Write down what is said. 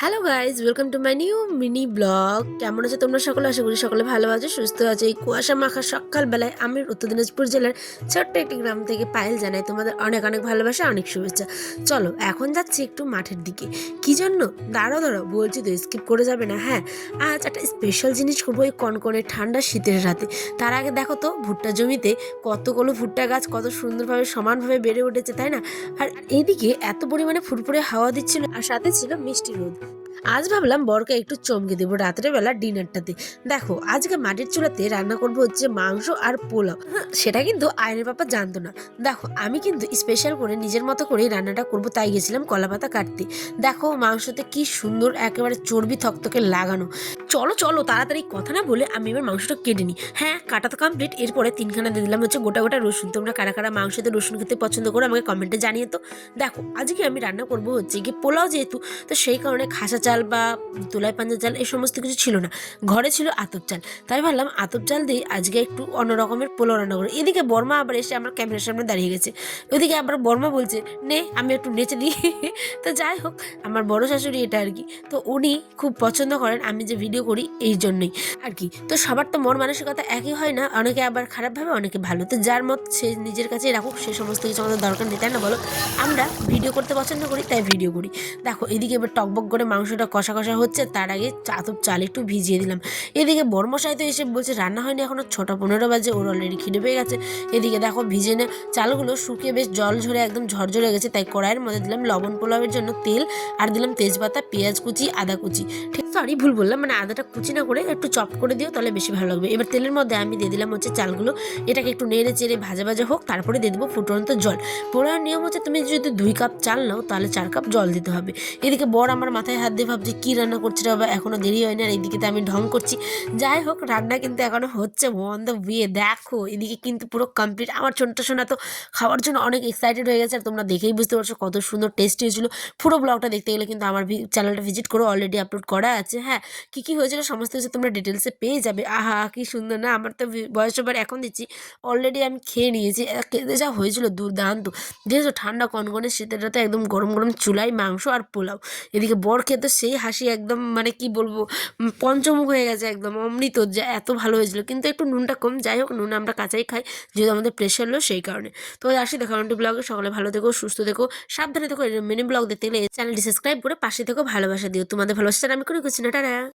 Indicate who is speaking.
Speaker 1: Hello guys, welcome to my new mini blog. কেমন আছো তোমরা সকলে? আশা করি সকলে ভালো আছো, সুস্থ আছো। এই কুয়াশা মাখা সকালবেলায় আমি উত্তর দিনাজপুর জেলার ছোট্ট একটি গ্রাম থেকে পায়েল জানাই তোমাদের অনেক অনেক ভালোবাসা, অনেক শুভেচ্ছা। চলো এখন যাচ্ছি একটু মাঠের দিকে। কি জন্য? দাঁড়াও দাঁড়াও, বলছি তো স্কিপ করে যাবে না। হ্যাঁ, আজ একটা স্পেশাল জিনিস করবো এই কনকনে ঠান্ডা শীতের রাতে। তার আগে দেখো তো ভুট্টা জমিতে কতগুলো ভুট্টা গাছ কত সুন্দরভাবে সমানভাবে বেড়ে উঠেছে, তাই না? আর এইদিকে এত পরিমাণে ফুরফুরে হাওয়া দিচ্ছিল, আর সাথে ছিল মিষ্টি রোদ। আজ ভাবলাম বরকে একটু চমকে দেবো রাত্রেবেলা ডিনারটাতে। দেখো আজকে মাটির চুলাতে রান্না করবো হচ্ছে মাংস আর পোলাও। সেটা কিন্তু আয়নের পাপা জানতো না। দেখো আমি কিন্তু স্পেশাল করে নিজের মতো করে রান্নাটা করবো, তাই গেছিলাম কলা পাতা কাটতে। দেখো মাংসতে কি সুন্দর একেবারে চর্বি থকথকে লাগানো। চলো চলো তাড়াতাড়ি কথা না বলে আমি এবার মাংসটা কেটে নিই। হ্যাঁ, কাটা তো কমপ্লিট। এরপরে তিনখানা দিয়ে দিলাম হচ্ছে গোটা গোটা রসুন। তোমরা কারা কারা মাংসতে রসুন খেতে পছন্দ করো আমাকে কমেন্টে জানিয়ে তো। দেখো আজকে আমি রান্না করবো হচ্ছে কি পোলাও, যেহেতু তো সেই কারণে খাসা চাল বা তোলাই পাঞ্জা চাল এই সমস্ত কিছু ছিল না, ঘরে ছিল আতপ চাল। তাই ভাবলাম আতপ চাল দিয়ে আজকে একটু অন্য রকমের পোলাও রান্না করি। এদিকে বর্মা আবার এসে আমার ক্যামেরার সামনে দাঁড়িয়ে গেছে। ওইদিকে আবার বর্মা বলছে নে আমি একটু নেচে দিই। তো যাই হোক, আমার বড় শাশুড়ি এটা আর কি, তো উনি খুব পছন্দ করেন আমি যে ভিডিও করি এই জন্যই আর কি। তো সবার তো মন মানসিকতা একই হয় না, অনেকে আবার খারাপ ভাবে, অনেকে ভালো। তো যার মত সে নিজের কাছেই রাখুক, সে সমস্ত কিছু আমাদের দরকার নেই, তাই না বলো? আমরা ভিডিও করতে পছন্দ করি তাই ভিডিও করি। দেখো এদিকে এবার টকবক করে মাংসটা কষা কষা হচ্ছে, তার আগে আতপ চাল একটু ভিজিয়ে দিলাম। এদিকে বর্মশাই তো এসে বলছে রান্না হয়নি এখনো, 6টা 15 বাজে, ওর অলরেডি খিদে পেয়ে গেছে। এদিকে দেখো ভিজে না চালগুলো শুকিয়ে বেশ জল ঝরে একদম ঝরঝরে গেছে, তাই কড়াইয়ের মধ্যে দিলাম লবণ পোলাওয়ের জন্য তেল, আর দিলাম তেজপাতা, পেঁয়াজ কুচি, আদা কুচি। ঠিক, সরি ভুল বললাম, মানে আদাটা কুচি না করে একটু চপ করে দিও, তাহলে বেশি ভালো লাগবে। এবার তেলের মধ্যে আমি দিয়ে দিলাম হচ্ছে চালগুলো। এটাকে একটু নেড়ে চেড়ে ভাজা ভাজা হোক, তারপরে দিয়ে দেবো ফুটন্ত জল। পোড়ার নিয়ম হচ্ছে তুমি যদি 2 কাপ চাল নাও তাহলে 4 কাপ জল দিতে হবে। এদিকে বর আমার মাথায় হাত দিয়ে ভাবছে কি রান্না করছে বাবা, এখনো দেরি হয়নি, আর এদিকে তো আমি ঢং করছি। যাই হোক, রান্না কিন্তু এখনো হচ্ছে, অন দ্য ওয়ে। দেখো এদিকে কিন্তু পুরো কমপ্লিট। আমার ছোট্ট সোনা তো খাওয়ার জন্য অনেক এক্সাইটেড হয়ে গেছে, আর তোমরা দেখেই বুঝতে পারছো কত সুন্দর টেস্টি হয়েছিল। পুরো ব্লগটা দেখতে গেলে কিন্তু আমার চ্যানেলটা ভিজিট করো, অলরেডি আপলোড করা আছে। হ্যাঁ, কী কী হয়েছিল সমস্ত কিছু তোমরা ডিটেলসে পেয়ে যাবে। আহা কি সুন্দর না! আমার তো বয়স ওভার এখন দিচ্ছি, অলরেডি আমি খেয়ে নিয়েছি। খেতে যা হয়েছিল দুর্দান্ত। দেখেছো ঠান্ডা কনকনে শীতের রাতে একদম গরম গরম চুলাই মাংস আর পোলাও। এদিকে বর খেতে সেই হাসি, একদম মানে কি বলবো, পঞ্চমুখ হয়ে গেছে, একদম অমৃত, যে এত ভালো হয়েছিল। কিন্তু একটু নুনটা কম, যাই হোক নুন আমরা কাঁচাই খাই যেহেতু আমাদের প্রেশার লো, সেই কারণে। তো আসি দেখো আন্টি ব্লগে, সকলে ভালো থেকো, সুস্থ থেকো, সাবধানে থেকো। মিনি ব্লগ দেখতে গেলে চ্যানেলটি সাবস্ক্রাইব করে পাশে থেকো, ভালোবাসা দিও। তোমাদের ভালোবাসা আমি করে করছি না, টাটা।